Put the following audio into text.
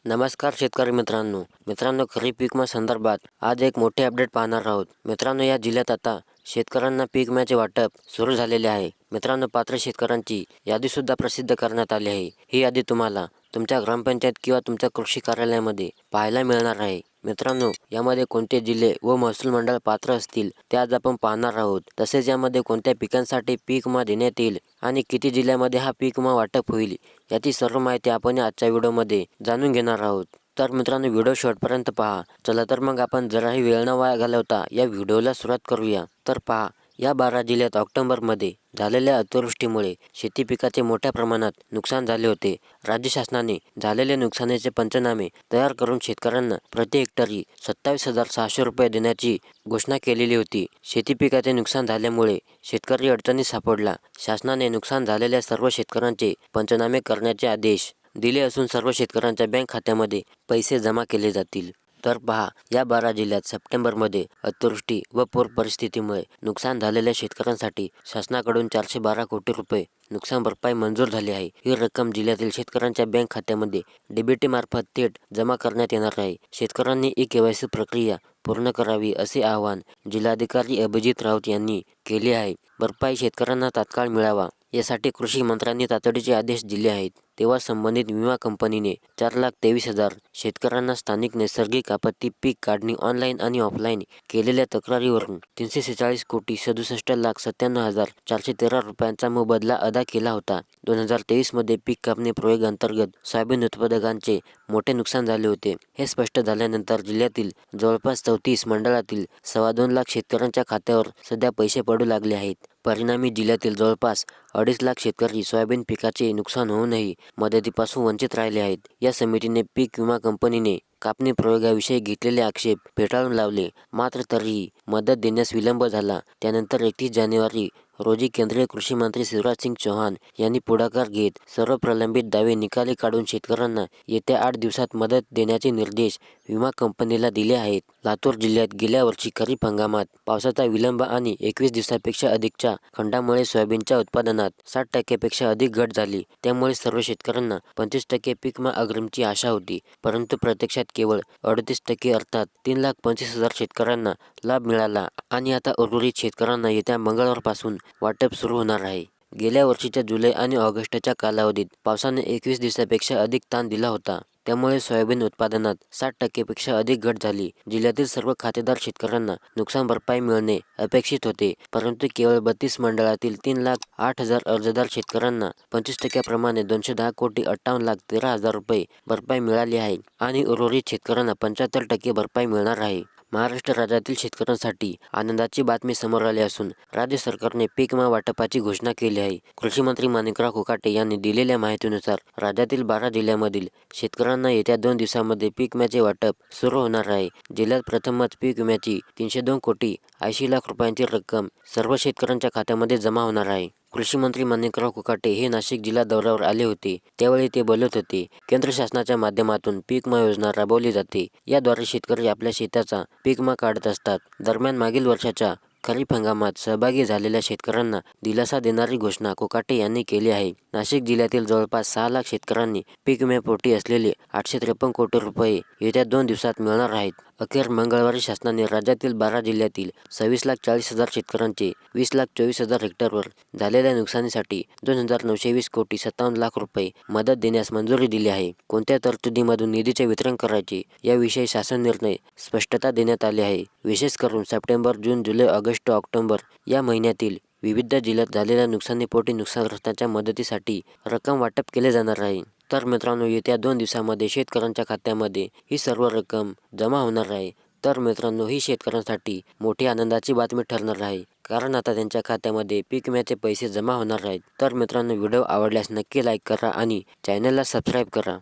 नमस्कार शेतकरी मित्रांनो खरीप पीक विमा संदर्भात आज एक मोठे अपडेट पाहणार आहोत. मित्रांनो, या जिल्ह्यात आता शेतकऱ्यांना पीक विम्याचे वाटप सुरू झालेले आहे. मित्रांनो, पात्र शेतकऱ्यांची यादी सुद्धा प्रसिद्ध करण्यात आली आहे. ही यादी तुम्हाला तुमच्या ग्रामपंचायत किंवा तुमच्या कृषी कार्यालयामध्ये पाहायला मिळणार आहे. मित्रांनो, यामध्ये कोणते जिल्हे व महसूल मंडळ पात्र असतील ते आज आपण पाहणार आहोत. तसेच यामध्ये कोणत्या पिकांसाठी पीक विमा देण्यात येईल आणि किती जिल्ह्यामध्ये हा पीक विमा वाटप होईल याची सर्व माहिती आपण आजच्या व्हिडिओमध्ये जाणून घेणार आहोत. तर मित्रांनो, व्हिडिओ शेवटपर्यंत पहा. चला तर मग आपण जराही वेळ न वाया घालवता या व्हिडिओला सुरुवात करूया. तर पहा, या 12 जिल्ह्यात ऑक्टोबरमध्ये झालेल्या अतिवृष्टीमुळे शेती पिकाचे मोठ्या प्रमाणात नुकसान झाले होते. राज्य शासनाने झालेले नुकसानीचे पंचनामे तयार करून शेतकऱ्यांना प्रति हेक्टरी 27,600 रुपये देण्याची घोषणा केलेली होती. शेती पिकाचे नुकसान झाल्यामुळे शेतकरी अडचणीत सापडला. शासनाने नुकसान झालेल्या सर्व शेतकऱ्यांचे पंचनामे करण्याचे आदेश दिले असून सर्व शेतकऱ्यांच्या बँक खात्यामध्ये पैसे जमा केले जातील. तर पहा, या 12 जिल्ह्यात सप्टेंबरमध्ये अतिवृष्टी व पूर परिस्थितीमुळे नुकसान झालेल्या शेतकऱ्यांसाठी शासनाकडून 412 कोटी रुपये नुकसान भरपाई मंजूर झाली आहे. ही रक्कम जिल्ह्यातील शेतकऱ्यांच्या बँक खात्यामध्ये डीबीटी मार्फत थेट जमा करण्यात येणार आहे. शेतकऱ्यांनी ई-केवायसी प्रक्रिया पूर्ण करावी असे आवाहन जिल्हाधिकारी अभिजित राऊत यांनी केले आहे. भरपाई शेतकऱ्यांना तात्काळ मिळावा यासाठी कृषी मंत्र्यांनी तातडीचे आदेश दिले आहेत. तेव्हा संबंधित विमा कंपनीने 4,23,000 शेतकऱ्यांना स्थानिक नैसर्गिक आपत्ती पीक काढणी ऑनलाईन आणि ऑफलाईन केलेल्या तक्रारीवरून 346 कोटी 67,97,413 रुपयांचा मोबदला अदा केला होता. 2023 पीक कापणी प्रयोग अंतर्गत सोयाबीन उत्पादकांचे मोठे नुकसान झाले होते. हे स्पष्ट झाल्यानंतर जिल्ह्यातील जवळपास 34 मंडळातील 2.25 लाख शेतकऱ्यांच्या खात्यावर सध्या पैसे पडू लागले आहेत. परिणामी जिल्ह्यातील जवळपास 2.5 लाख शेतकरी सोयाबीन पिकाचे नुकसान होऊनही मदतीपासून वंचित राहिले आहेत. या समितीने पीक विमा कंपनीने कापणी प्रयोगाविषयी घेतलेले आक्षेप फेटाळून लावले. मात्र तरीही मदत देण्यास विलंब झाला. त्यानंतर 31 जानेवारी रोजी केंद्रीय कृषी मंत्री शिवराजसिंग चौहान यांनी पुढाकार घेत सर्व प्रलंबित दावे निकाली काढून शेतकऱ्यांना येत्या 8 दिवसात मदत देण्याचे निर्देश विमा कंपनीला दिले आहेत. लातूर जिल्ह्यात गेल्या वर्षी खरीप हंगामात पावसाचा विलंब आणि 21 दिवसापेक्षा अधिकच्या खंडामुळे सोयाबीनच्या उत्पादनात 60% अधिक घट झाली. त्यामुळे सर्व शेतकऱ्यांना 25% पीक विमा अग्रिमची आशा होती, परंतु प्रत्यक्षात केवळ 38% अर्थात 3,25,000 शेतकऱ्यांना लाभ मिळाला आणि आता उर्वरित शेतकऱ्यांना येत्या मंगळवारपासून वाटप सुरू होणार आहे. गेल्या वर्षीच्या जुलै आणि ऑगस्टच्या कालावधीत पावसाने 21 दिवसापेक्षा अधिक ताण दिला होता. त्यामुळे सोयाबीन उत्पादनात 60% अधिक घट झाली. जिल्ह्यातील सर्व खातेदार शेतकऱ्यांना नुकसान भरपाई मिळणे अपेक्षित होते, परंतु केवळ 32 मंडळातील 3,08,000 अर्जदार शेतकऱ्यांना 25% प्रमाणे 210 कोटी 58,13,000 रुपये भरपाई मिळाली आहे आणि उर्वरित शेतकऱ्यांना 75% भरपाई मिळणार आहे. महाराष्ट्र राज्यातील शेतकऱ्यांसाठी आनंदाची बातमी समोर आली असून राज्य सरकारने पीक विमा वाटपाची घोषणा केली आहे. कृषी मंत्री माणिकराव कोकाटे यांनी दिलेल्या माहितीनुसार राज्यातील 12 जिल्ह्यांमधील शेतकऱ्यांना येत्या 2 दिवसांमध्ये पीक विम्याचे वाटप सुरू होणार आहे. जिल्ह्यात प्रथमच पीक विम्याची 302 कोटी 80 लाख रुपयांची रक्कम सर्व शेतकऱ्यांच्या खात्यामध्ये जमा होणार आहे. कृषी मंत्री माणिकराव कोकाटे हे नाशिक जिल्हा दौऱ्यावर आले होते. त्यावेळी ते बोलत होते. केंद्र शासनाच्या माध्यमातून पीक विमा योजना राबवली जाते. याद्वारे शेतकरी आपल्या शेताचा पीक विमा काढत असतात. दरम्यान मागील वर्षाच्या खरीप हंगामात सहभागी झालेल्या शेतकऱ्यांना दिलासा देणारी घोषणा कोकाटे यांनी केली आहे. नाशिक जिल्ह्यातील जवळपास 6 लाख शेतकऱ्यांनी पीक विम्यापोटी असलेले 853 कोटी रुपये येत्या 2 दिवसात मिळणार आहेत. अखेर मंगळवारी शासनाने राज्यातील 12 जिल्ह्यातील 26,40,000 शेतकऱ्यांचे 20,24,000 हेक्टरवर झालेल्या नुकसानीसाठी 2,920 कोटी 57 लाख रुपये मदत देण्यास मंजुरी दिली आहे. कोणत्या तरतुदीमधून निधीचे वितरण करायचे याविषयी शासन निर्णय स्पष्टता देण्यात आली आहे. विशेष करून सप्टेंबर, जून, जुलै, ऑगस्ट, ऑक्टोबर या महिन्यातील विविध जिल्ह्यात झालेल्या नुकसानीपोटी नुकसानग्रस्तांच्या मदतीसाठी रक्कम वाटप केले जाणार आहे. तर मित्रांनो, येत्या 2 दिवसांमध्ये शेतकऱ्यांच्या खात्यामध्ये ही सर्व रक्कम जमा होणार आहे. तर मित्रांनो, ही शेतकऱ्यांसाठी मोठी आनंदाची बातमी ठरणार आहे, कारण आता त्यांच्या खात्यामध्ये पीक विम्याचे पैसे जमा होणार आहेत. तर मित्रांनो, व्हिडिओ आवडल्यास नक्की लाईक करा आणि चॅनलला सबस्क्राईब करा.